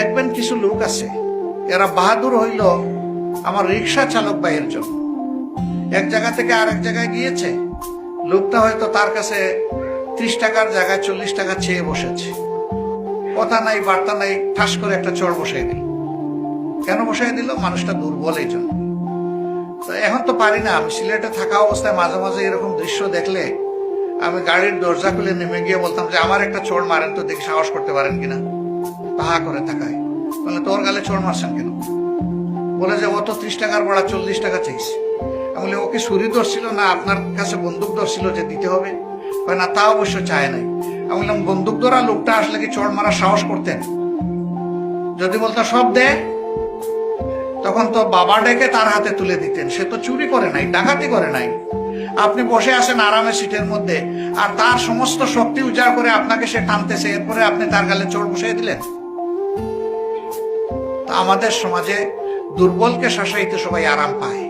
দেখবেন কিছু লোক আছে, এরা বাহাদুর হইল আমার রিক্সা চালক ভাইয়ের জন্য। এক জায়গা থেকে আরেক জায়গায় গিয়েছে, লোকটা হয়তো তার কাছে 30 টাকার জায়গায় 40 টাকা চেয়ে বসেছে, কথা নাই বার্তা নাই, ঠাস করে একটা চড় বসাই দিল। কেন বসাই দিল? মানুষটা দুর্বল এই জন্য। তো এখন তো পারি না, আমি সিলেটে থাকা অবস্থায় মাঝে মাঝে এরকম দৃশ্য দেখলে আমি গাড়ির দরজা খুলে নেমে গিয়ে বলতাম যে আমার একটা চোর মারেন তো, দেখি সাহস করতে পারেন কিনা। তাহা করে তাকায়, বলে তোর গালে চোর মারছেন কেন? বলে যে ও তো 30 টাকার বড়া 40 টাকা চাইছে। আমি বলি ওকে ছুরি ধরছিল না আপনার কাছে বন্দুক ধরছিল যে দিতে হবে? না, তা অবশ্য চায় নাই। আমি বললাম বন্দুক ধরা লোকটা আসলে কি চোর মারার সাহস করতেন? যদি বলতো সব দে, তখন তো বাবা ডেকে তার হাতে তুলে দিতেন। সে তো চুরি করে নাই, ডাকাতি করে নাই। আপনি বসে আছেন আরামে সিটের মধ্যে, আর তার সমস্ত শক্তি উজাড় করে আপনাকে সে টানতেছে, এরপরে আপনি তার গালে চোর বসিয়ে দিলেন। তা আমাদের সমাজে দুর্বলকে শাসাইতে সবাই আরাম পায়।